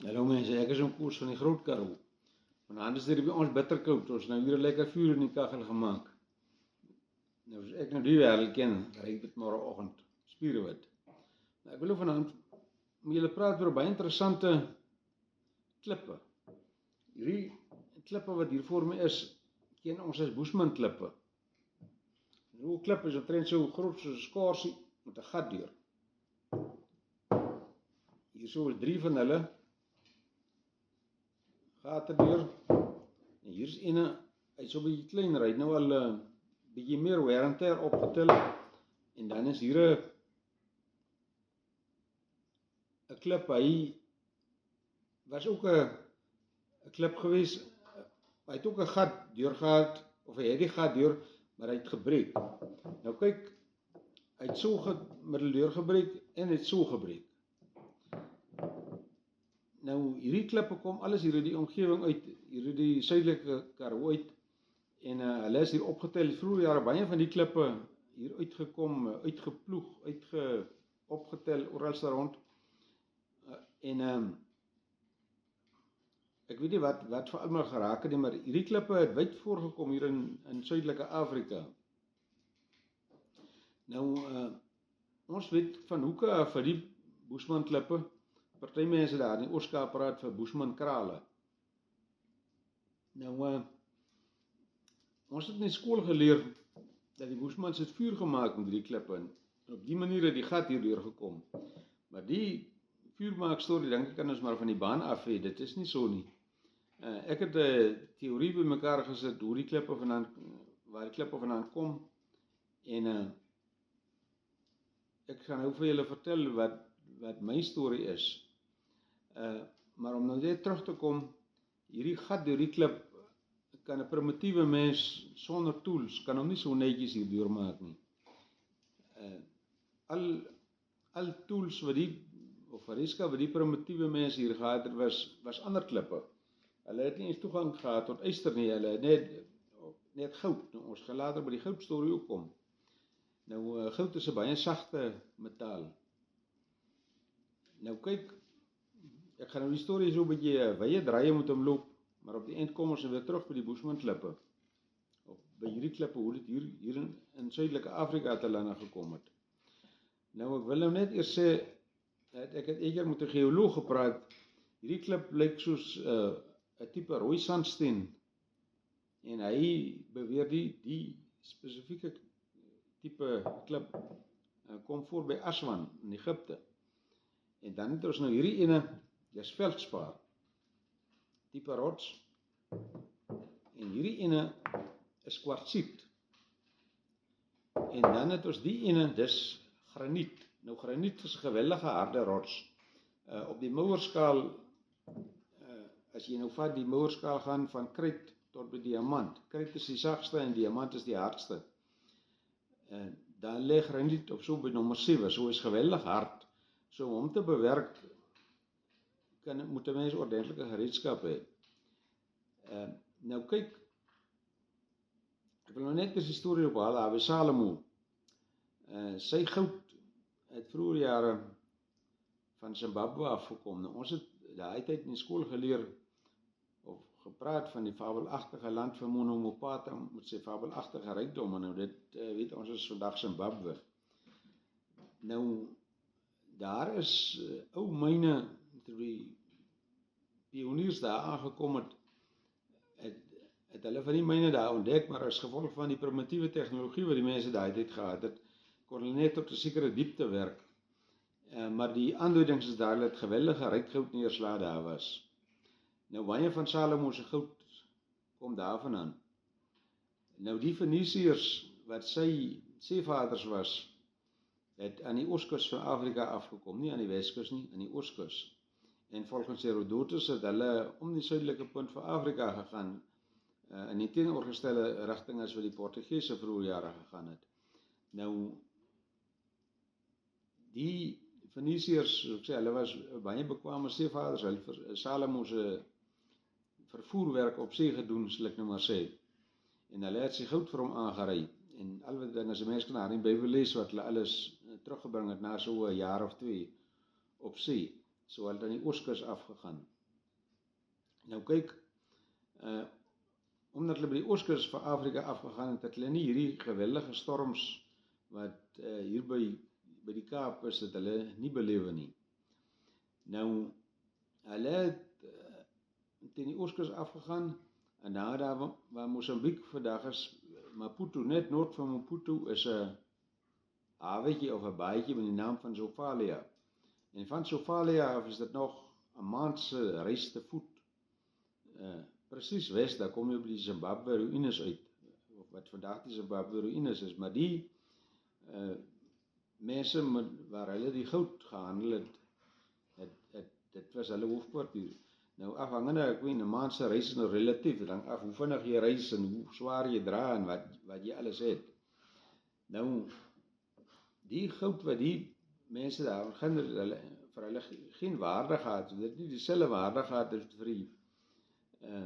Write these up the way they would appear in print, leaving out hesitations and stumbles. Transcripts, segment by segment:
Hallo mense, ek is in koers van die Groot Karoo. Vanaand is dit by ons bitterkoud, ons nou hier 'n lekker vuur in die kaggel gemaak. Nou as ek nou die wêreld ken, ry ek dit môreoggend spierewit. Nou ek wil vanaand met julle praat oor baie interessante klippe. Hierdie klippe wat hier voor my is, ken ons as Bushman klippe. Nou klippe is omtrent so groot soos 'n skaarsie met 'n gat deur. Hierso is 3 van hulle. Gate deur. En hier's ene, hy's so 'n bietjie kleiner, hy het nou al bietjie meer wear and tear opgetel. En dan is hier 'n klip, hy was ook 'n klip gewees. Hy het ook 'n gat deur gehad, of hy het die gat deur, maar hy het gebreek. Nou kyk, hy het so middeldeur gebreek en hy het so gebreek. Nou hierdie klippe kom alles hier uit die omgewing uit, hier uit die suidelike Karoo uit. En hulle is hier opgetel, die vroeë jare baie van die klippe hier uitgekom, uitgeploeg, opgetel oral rond. Ek weet nie wat vir almal geraak het nie, maar hierdie klippe het wyd voorgekom hier in suidelike Afrika. Nou ons weet van hoeke vir die Bushman klippe. Party mense daar in die Oos-Kaap praat vir Bushman krale. Nou ons het in die skool geleer dat die Bushmans het vuur gemaak met die klippe en op die manier het die gat hierdeur gekom. Maar die vuurmaakstorie dink ek kan ons maar van die baan af hê, dit is nie so nie. Ek het 'n teorie bymekaar gesit hoe die klippe waar die klippe vandaan kom en ek gaan nou vir julle vertel wat my storie is. Maar om nou net terug te kom, hierdie gat deur die klip kan 'n primitiewe mens sonder tools kan hom nie so netjies hier deurmaak nie. Al tools wat die primitiewe mens hier gehad het was ander klippe. Hulle het nie eens toegang gehad tot yster nie, hulle het net goud. Nou, ons gaan later by die goudstorie ook kom. Nou goud is 'n baie sagte metaal. Nou kyk, ek gaan nou die storie so 'n bietjie wye draaie moet hom loop, maar op die eind kom ons weer terug by die Bushman klippe. Of by hierdie klippe hoe dit hier in suidelike Afrika te lande gekom het. Nou ek wil nou net eers sê dat ek het eendag met 'n geoloog gepraat. Hierdie klip lyk soos 'n tipe rooi sandsteen en hy beweer die spesifieke tipe klip kom voor by Aswan in Egipte. En dan het ons nou hierdie ene, dis veldspaar, tipe rots. En hierdie ene is kwartsiet. En dan het ons die ene, dis graniet. Nou graniet is 'n geweldige harde rots. Op die Mouerskaal, as jy nou vat die Mouerskaal gaan van kruit tot by diamant. Kruit is die sagste en diamant is die hardste. Dan lê graniet op so by nommer 7, so is geweldig hard. So om te bewerk moet 'n mens ordentlike gereedskap hê. Nou kyk, ek wil nou net 'n storie ophaal, Hawe Salomo. Sy goud het vroeër jare van Zimbabwe afgekom. Nou ons het daai tyd in die skool geleer of gepraat van die fabelagtige land van Monomopata met sy fabelagtige rykdom. Nou dit weet ons is vandag Zimbabwe. Nou daar is ou myne toe die pioniers daar aangekom het hulle van die myne daar ontdek, maar as gevolg van die primitiewe tegnologie wat die mense daai tyd gehad het, kon hulle net tot 'n sekere diepte werk. Maar die aanduidings is daar dat geweldige ryk goud neerslae daar was. Nou baie van Salomo se goud kom daarvandaan. Nou die Fenisiërs wat sy seevaders was, het aan die ooskus van Afrika afgekom, nie aan die weskus nie, aan die ooskus. En volgens Herodotus het hulle om die suidelike punt van Afrika gegaan, in die teenoorgestelde rigting as wat die Portugese vroeë jare gegaan het. Nou die Fenisiërs, soos ek sê, hulle was baie bekwame seevaders, hulle Salomo se vervoerwerk op see gedoen, sal ek nou maar sê. En hulle het sy goud vir hom aangery. En al wat dinge, as 'n mens kan in die Bybel lees wat hulle alles teruggebring het na so 'n jaar of 2 op see. so hulle het aan die Ooskus afgegaan. Nou kyk, omdat hulle by die Ooskus van Afrika afgegaan het hulle nie hierdie geweldige storms wat hier by die Kaap is, het hulle nie belewe nie. Nou, hulle het teen die Ooskus afgegaan, en daar waar Mosambiek vandag is, Maputo, net noord van Maputo, is 'n hawetjie of 'n baadjie met die naam van Sofalia. En van Sofalia af is dit nog 'n maand se reis te voet. Presies wes, daar kom jy op die Zimbabwe ruïnes uit, of wat vandag die Zimbabwe ruïnes is, maar die mense waar hulle die goud gehandel het, dit was hulle hoofkwartier. Nou afhangende, ek weet, 'n maand se reis is nou relatief, dit hang af hoe vinnig jy reis en hoe swaar jy dra en wat jy alles het. Nou, die goud wat die mense daar vir hulle geen waarde gehad, dit het nie dieselfde waarde gehad as vir die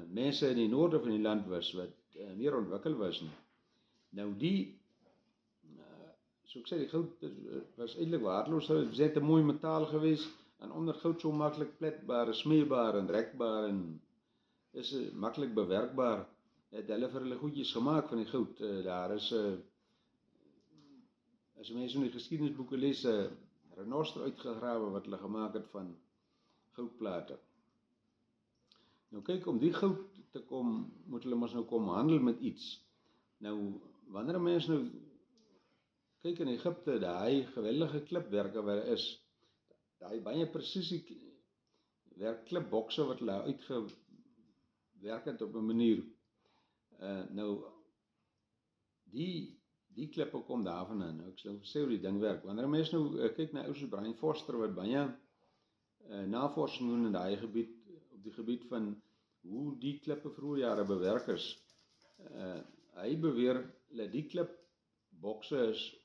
mense in die noorde van die land was, wat meer ontwikkel was nie. Nou so ek sê, die goud was eintlik waardeloos, het was net 'n mooi metaal geweest, en onder goud so maklik pletbaar, smeebaar en rekbaar en is maklik bewerkbaar, het hulle vir hulle goedjies gemaak van die goud. Daar is, as mense in die geskiedenisboeke lees, renoster uitgegrawe wat hulle gemaak het van goudplate. Nou kyk, om die goud te kom, moet hulle mos nou kom handel met iets. Nou, wanneer mense nou kyk in Egipte, daai geweldige klipwerke wat daar is, daai baie presisie klipbokse wat hulle uitgewerk het op 'n manier. Nou, die klippe kom daarvan in. Nou, ek sal sê hoe die ding werk. Wanneer mense nou kyk na ou soos Brian Foster, wat baie navorsing doen in daai gebied, op die gebied van hoe die klippe vroeër jare bewerk is. Hy beweer dat die klipbokse is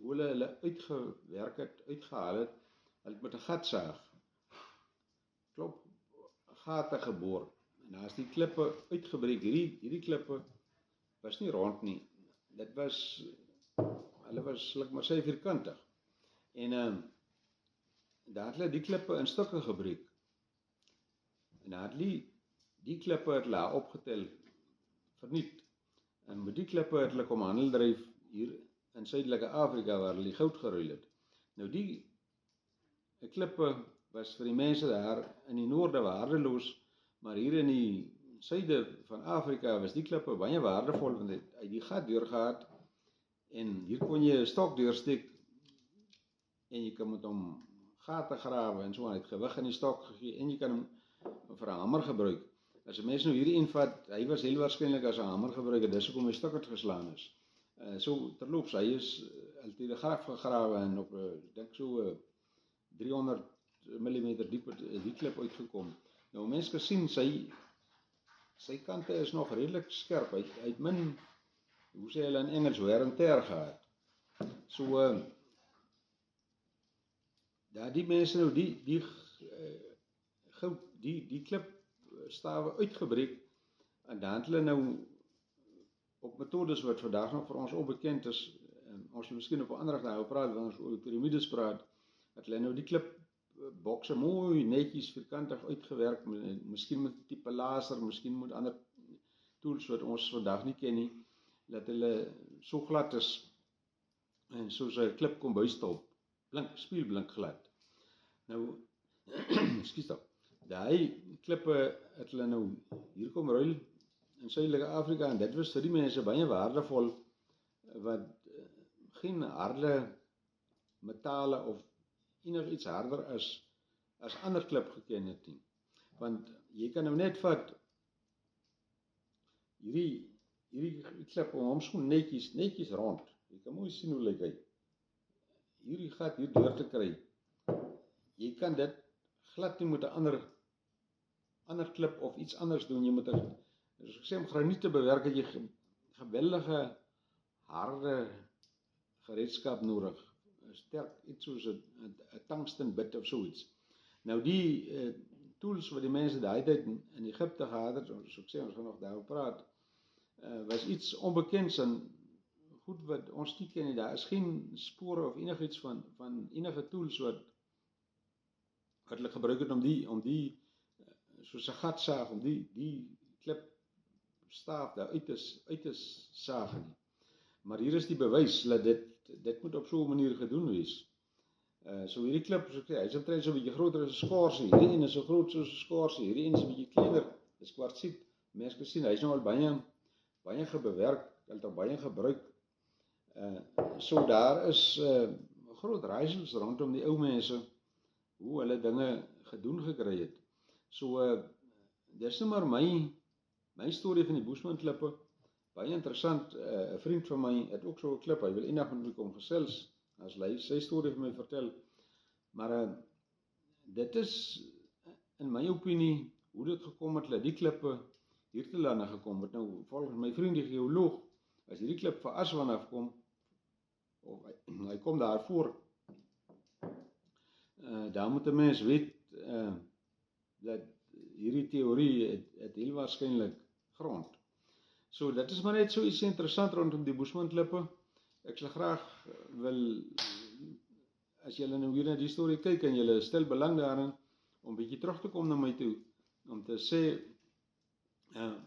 hoe hulle uitgewerk het, uitgehaal het, hulle met 'n gatsaag, klop, gate geboor, en daar is die klippe uitgebreek. Hierdie klippe was nie rond nie, hulle was, laat ek maar sê, vierkantig, en daar het hulle die klippe in stukke gebreek, en daar het die klippe het hulle opgetel, verniet, en met die klippe het hulle kom handel dryf hier in Suidelike Afrika, waar hulle die goud geruil het. Nou die klippe was vir die mense daar in die noorde waardeloos, maar hier in die suide van Afrika was die klippe baie waardevol, want hy het die gat deurgehad, en hier kon jy 'n stok deursteek, en jy kan met hom gate grawe, en so, hy het gewig in die stok gegee, en jy kan hom vir 'n hamer gebruik. As 'n mens nou hierdie invat, hy was heel waarskynlik as 'n hamer gebruik, en dis hoekom hy stukkend geslaan is. So terloops, hy het die graf gegrawe, en op, dink so 300 mm diep die klip uitgekom. Nou, mens kan sien, sy kante is nog redelik skerp, hy het min, hoe sê hulle in Engels, wear and tear gehad. So, daar die mense nou, die klipstawe uitgebreek, en dan het hulle nou, op methodes wat vandag nog vir ons onbekend is, ons wil miskien op 'n ander dag daaroor praat, wanneer ons oor die piramides praat, dat hulle nou die klipbokse mooi netjies vierkantig uitgewerk, miskien met 'n tipe laser, miskien met ander tools wat ons vandag nie ken nie, dat hulle so glad is, en soos 'n klipkombuisstolp, spieelblink glad. Nou, ekskuus dan, daai klippe het hulle nou hier kom ruil in Suidelike Afrika, en dit was vir die mense baie waardevol, wat geen harde metale of enigiets harder as ander klip geken het nie. Want jy kan nou net vat hierdie klip om hom so netjies rond. Jy kan mooi sien hoe lyk hy. Hierdie gat hier deur te kry. Jy kan dit glad nie met 'n ander klip of iets anders doen. Jy moet as ek sê, om graniet te bewerk, het jy geweldige harde gereedskap nodig. Sterk, iets soos 'n tungstenbit of so iets. Nou die tools wat die mense daai tyd in Egipte gehad het, soos ek sê, ons gaan nog daaroor praat, was iets onbekends en goed wat ons nie ken nie. Daar is geen spore of enigiets van enige tools wat hulle gebruik het om die soos 'n gatsaag, om die klipstaaf daar uit te saag nie. Maar hier is die bewys dat dit moet op so 'n manier gedoen wees. So hierdie klip, so hy is omtrent so 'n bietjie groter as 'n skorsie. Hierdie een is so groot soos 'n skorsie. Hierdie een is 'n bietjie kleiner. Dis kwartsiet. Mense kan sien hy is nou al baie gebewerk, hulle het al baie gebruik. So daar is groot raaisels rondom die ou mense hoe hulle dinge gedoen gekry het. So dis nou maar my storie van die Boesmanklippe. Baie interessant. 'n vriend van my het ook so 'n klip. Hy wil eendag met my kom gesels as hy sy storie vir my vertel. Maar dit is in my opinie hoe dit gekom het dat die klippe hier te lande gekom het. Nou volgens my vriend die geoloog, as hierdie klip van Aswan afkom, of hy kom daarvoor, dan moet 'n mens weet dat hierdie teorie het heel waarskynlik grond. So dit is maar net so iets interessant rondom die Boesmanklippe. Ek sal graag wil, as julle nou hier na die storie kyk en julle stel belang daarin, om bietjie terug te kom na my toe, om te sê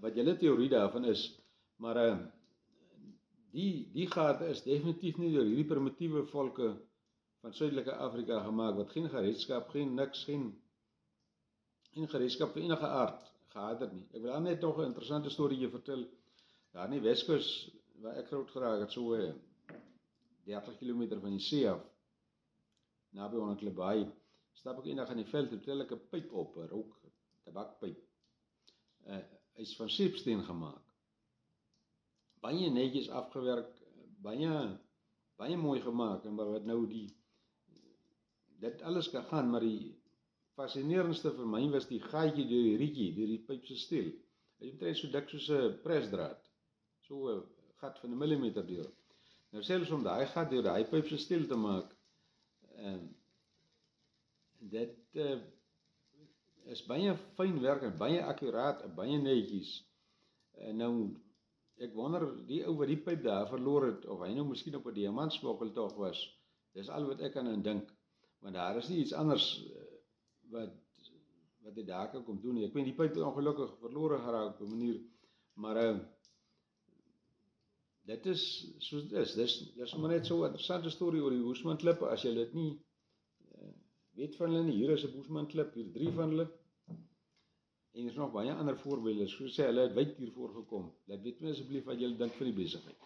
wat julle teorie daarvan is. Maar die gate is definitief nie deur hierdie primitiewe volke van Suidelike Afrika gemaak, wat geen gereedskap, geen gereedskap vir enige aard gehad het nie. Ek wil net nog 'n interessante storie vertel. Daar in die Weskus, waar ek groot geraak het, so 30 km van die see af, naby Onneklipbaai, stap ek eendag in die veld, toe tel ek 'n pyp op, 'n rook, tabakpyp. Hy is van seepsteen gemaak. Baie netjies afgewerk, baie mooi gemaak, en maar wat nou dit alles kan gaan, maar die fascinerendste vir my was die gaatjie deur die rietjie, deur die pyp se steel. Hy is omtrent so dik soos 'n presdraad, so 'n gat van 1 millimeter deur. Nou selfs om daai gat deur daai pyp se steel te maak, dit is baie fyn werk en baie akkuraat en baie netjies. Nou, ek wonder, die ou wat die pyp daar verloor het, of hy nou miskien op 'n diamantsmokkeltog was, dis al wat ek aan dink, want daar is nie iets anders wat hy daar kan kom doen nie. Ek weet die pyp het ongelukkig verlore geraak op 'n manier, maar dit is soos dit is. Dis maar net so 'n interessante storie oor die Boesmanklippe. As jy dit nie weet van hulle nie, hier is 'n Boesmanklip, hier 3 van hulle. En er is nog baie ander voorbeelde. Soos sê, hulle het wyd hiervoor gekom. Laat weet my asseblief wat julle dink van die besigheid.